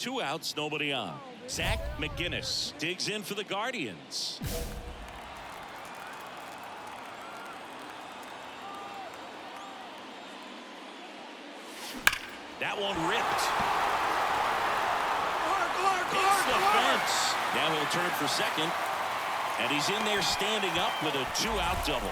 2 outs, nobody on. Zach McGinnis digs in for the Guardians. That one ripped. Hits the fence. Now he'll turn for second. And he's in there standing up with a 2-out double.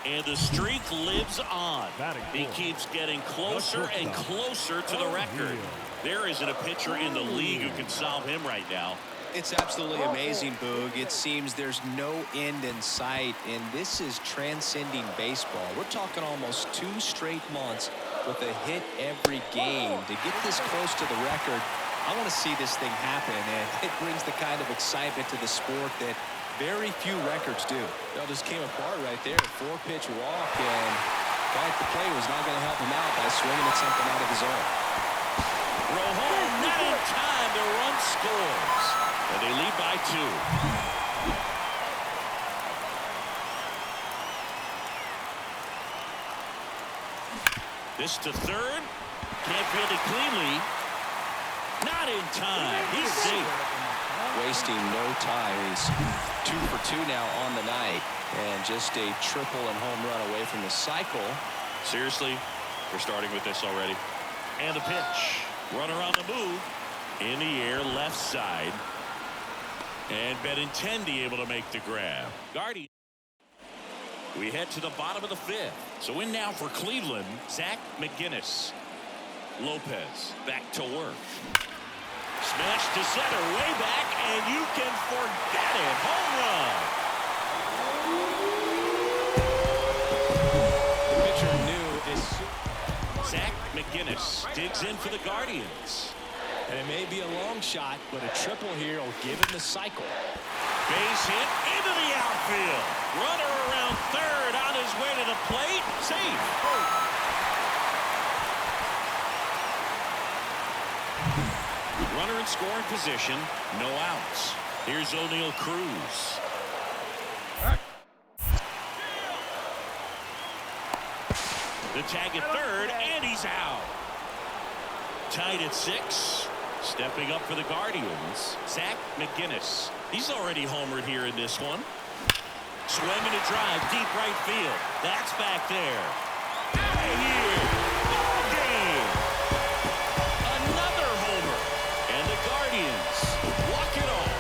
And the streak lives on. He keeps getting closer and closer to the record. There isn't a pitcher in the league who can solve him right now. It's absolutely amazing, Boog. It seems there's no end in sight, and this is transcending baseball. We're talking almost 2 straight months with a hit every game. To get this close to the record, I want to see this thing happen, and it brings the kind of excitement to the sport that very few records do. Well, this came apart right there. 4-pitch walk, and guy at the plate was not going to help him out by swinging at something out of his own. Rojo not in time. The run scores, and they lead by 2. This to third. Can't field it cleanly. Not in time. He's safe. Wasting no time. He's 2 for 2 now on the night, and just a triple and home run away from the cycle. Seriously, we're starting with this already. And the pitch. Runner on the move. In the air, left side. And Benintendi able to make the grab. Guardian. We head to the bottom of the 5th. So in now for Cleveland, Zach McGinnis. Lopez back to work. Smash to center, way back, and you can forget it. Home run. The pitcher knew this. Zach McGinnis digs in for the Guardians. And it may be a long shot, but a triple here will give him the cycle. Base hit into the outfield. Runner around third on his way to the plate. Safe. Runner in scoring position. No outs. Here's O'Neal Cruz. The tag at third, and he's out. Tied at 6. Stepping up for the Guardians, Zach McGinnis. He's already homered here in this one. Swinging a drive, deep right field. That's back there. Out of here. Ball game. Another homer. And the Guardians walk it off.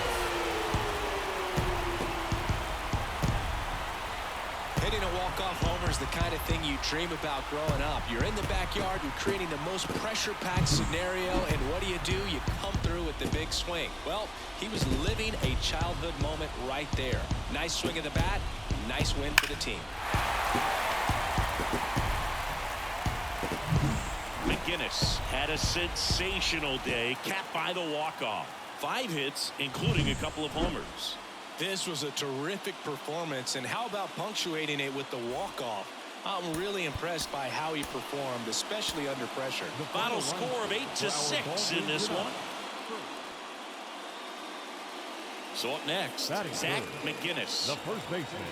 Hitting a walk-off homer is the kind of thing you dream about growing up. You're in the backyard, you're creating the most pressure-packed scenario, and what do? You come through with the big swing. Well, he was living a childhood moment right there. Nice swing of the bat, nice win for the team. McGinnis had a sensational day, capped by the walk-off. 5 hits, including a couple of homers. This was a terrific performance, and how about punctuating it with the walk-off? I'm really impressed by how he performed, especially under pressure. The final score of 8-6 in this one. So up next, Zach McGinnis. The first baseman,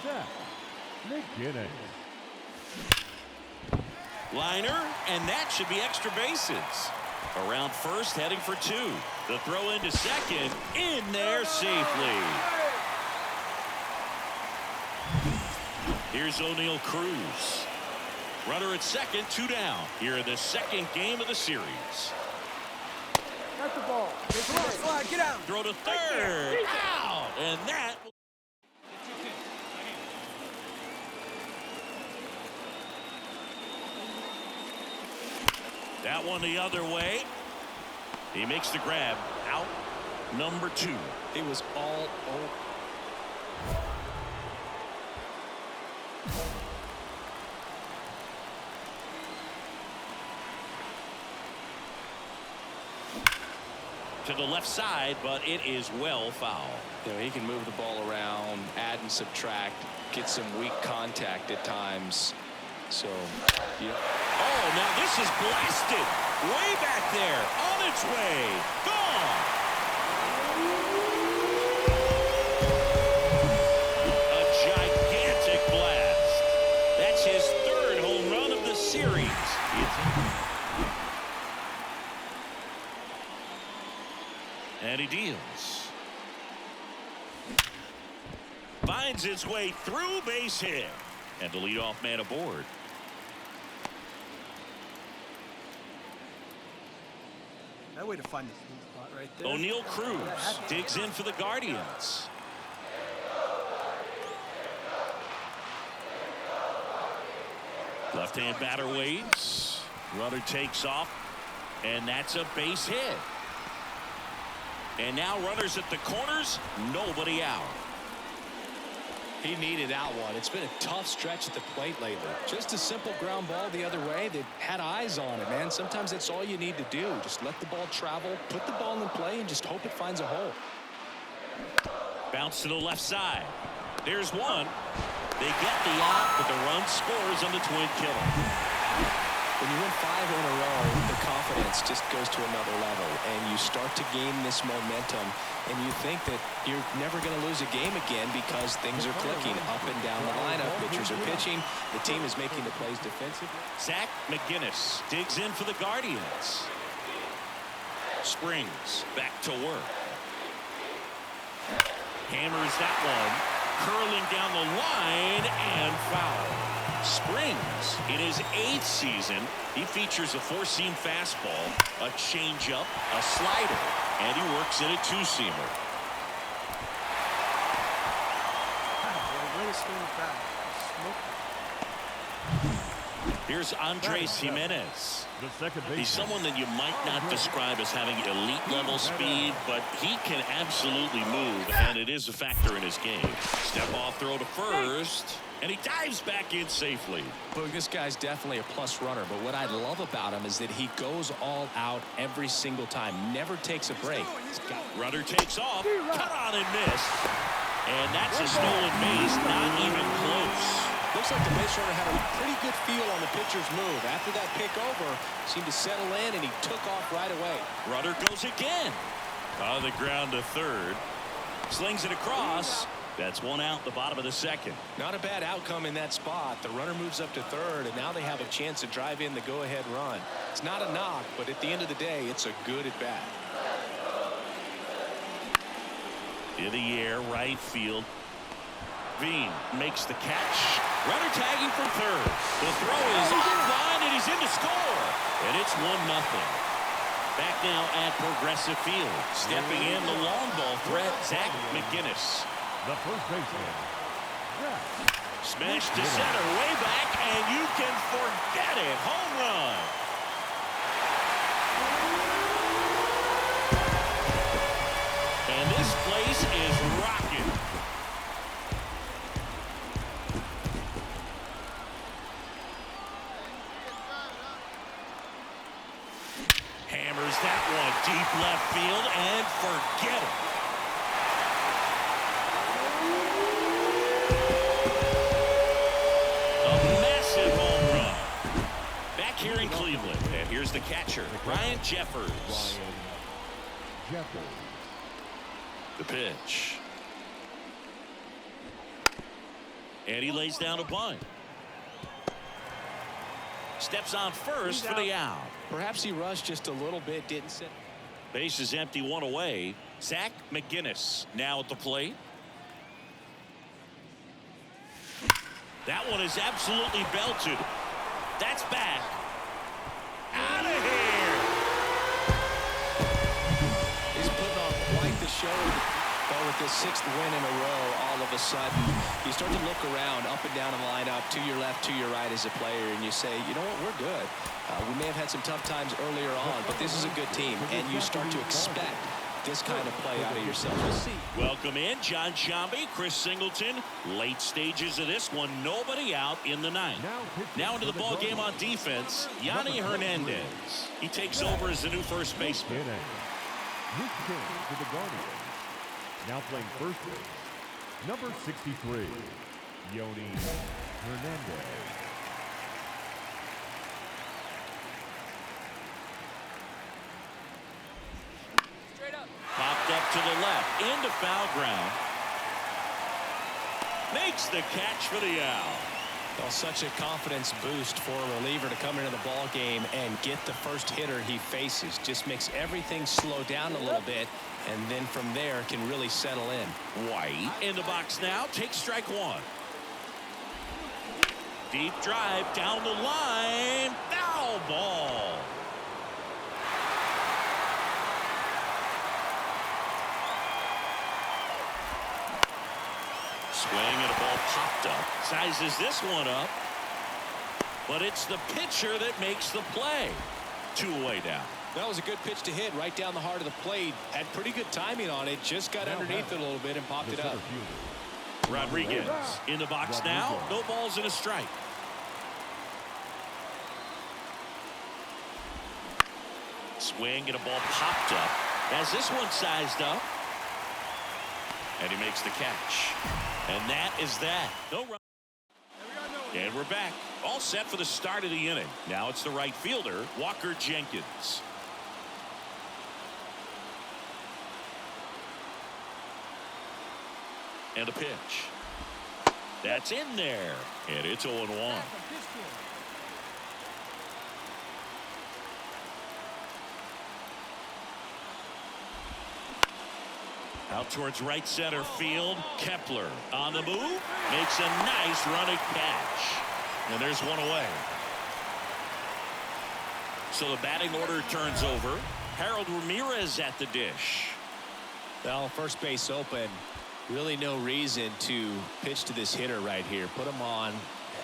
Zach McGinnis. Liner, and that should be extra bases. Around first, heading for 2. The throw into second, in there safely. Here's O'Neal Cruz. Runner at second, 2 down. Here in the second game of the series. Got the ball. Come on, slide, get out. Throw to third. Out. And that. That one the other way. He makes the grab. Out number 2. It was all over. To the left side, but it is well foul. You know, he can move the ball around, add and subtract, get some weak contact at times. So, yeah. Oh, now this is blasted. Way back there. On its way. Gone. A gigantic blast. That's his 3rd home run of the series. And he deals. Finds its way through, base hit. And the leadoff man aboard. That way to find the sweet spot right there. O'Neal Cruz digs in for the Guardians. Left-hand batter waits. Runner takes off, and that's a base hit. And now runners at the corners, nobody out. He needed that one. It's been a tough stretch at the plate lately. Just a simple ground ball the other way. They had eyes on it, man. Sometimes that's all you need to do. Just let the ball travel, put the ball in play, and just hope it finds a hole. Bounce to the left side. There's one. They get the out, but the run scores on the twin killer. When you win 5 in a row, the confidence just goes to another level, and you start to gain this momentum, and you think that you're never going to lose a game again because things are clicking up and down the lineup. Pitchers are pitching. The team is making the plays defensively. Zach McGinnis digs in for the Guardians. Springs back to work. Hammers that one. Curling down the line and foul. Springs, in his 8th season, he features a 4-seam fastball, a changeup, a slider, and he works in a 2-seamer. Here's Andres Jimenez. The second baseman. He's someone that you might not describe as having elite level speed, but he can absolutely move, and it is a factor in his game. Step off throw to first, and he dives back in safely. Look, this guy's definitely a plus runner, but what I love about him is that he goes all out every single time, never takes a break. Runner takes off, cut on and miss, and that's a stolen base, not even close. Looks like the base runner had a pretty good feel on the pitcher's move. After that pick over, seemed to settle in, and he took off right away. Runner goes again. On the ground to third. Slings it across. That's one out the bottom of the second. Not a bad outcome in that spot. The runner moves up to third, and now they have a chance to drive in the go-ahead run. It's not a knock, but at the end of the day, it's a good at-bat. In the air, right field. Veen makes the catch. Runner tagging from third. The throw is offline, and he's in to score. And it's 1-0. Back now at Progressive Field. Stepping in the long ball threat, Zach McGinnis. The first baseman. Zach. Smash to center, way back, and you can forget it. Home run. And this place is rocking. Hammers that one deep left field and forget it. A massive home run. Back here in Cleveland. And here's the catcher, Ryan Jeffers. Jeffers. The pitch. And he lays down a bunt. Steps on first for the out. Perhaps he rushed just a little bit, didn't sit. Base is empty, one away. Zach McGinnis now at the plate. That one is absolutely belted. That's back. Out of here. He's putting on quite the show. But with this 6th win in a row, all of a sudden, you start to look around, up and down the lineup, to your left, to your right as a player, and you say, you know what, we're good. We may have had some tough times earlier on, but this is a good team, and you start to expect this kind of play out of yourself. We'll see. Welcome in, John Sciambi, Chris Singleton. Late stages of this one, nobody out in the 9th. Now into the ball game on defense, Yanni Hernandez. He takes over as the new first baseman. Luke King to the Guardians. Now playing first base, number 63, Yoni Hernandez. Popped up to the left, into foul ground. Makes the catch for the out. Well, such a confidence boost for a reliever to come into the ball game and get the first hitter he faces. Just makes everything slow down a little bit, and then from there can really settle in. White in the box now. Takes strike one. Deep drive down the line. Foul ball. Swing and a ball popped up. Sizes this one up. But it's the pitcher that makes the play. 2 away now. That was a good pitch to hit right down the heart of the plate. Had pretty good timing on it. Just got underneath it a little bit and popped it up. Rodriguez in the box now. No balls and a strike. Swing and a ball popped up. Has this one sized up. And he makes the catch. And that is that. No run. And we're back. All set for the start of the inning. Now it's the right fielder, Walker Jenkins. And a pitch. That's in there. And it's 0-1. Out towards right center field. Kepler on the move. Makes a nice running catch. And there's one away. So the batting order turns over. Harold Ramirez at the dish. Well, first base open. Really no reason to pitch to this hitter right here. Put him on.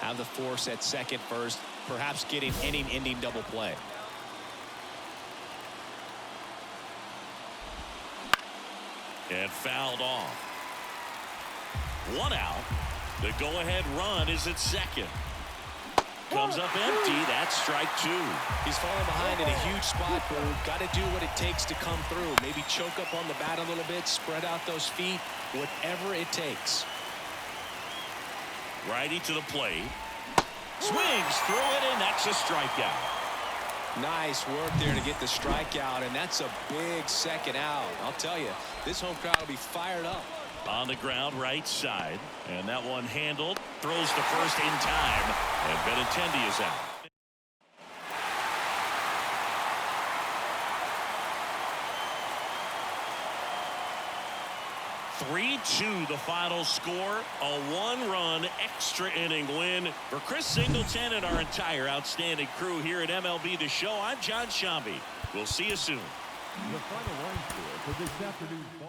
Have the force at second first. Perhaps getting inning-ending double play. And fouled off. 1 out. The go-ahead run is at second. Comes up empty. That's strike 2. He's falling behind in a huge spot, but got to do what it takes to come through. Maybe choke up on the bat a little bit, spread out those feet, whatever it takes. Righty to the plate. Swings through it, and that's a strikeout. Nice work there to get the strikeout, and that's a big second out. I'll tell you, this home crowd will be fired up. On the ground right side, and that one handled. Throws to first in time, and Benintendi is out. (3-2) the final score. A 1-run extra inning win for Chris Singleton and our entire outstanding crew here at MLB The Show. I'm John Shambi. We'll see you soon. The final line score for this afternoon's ball.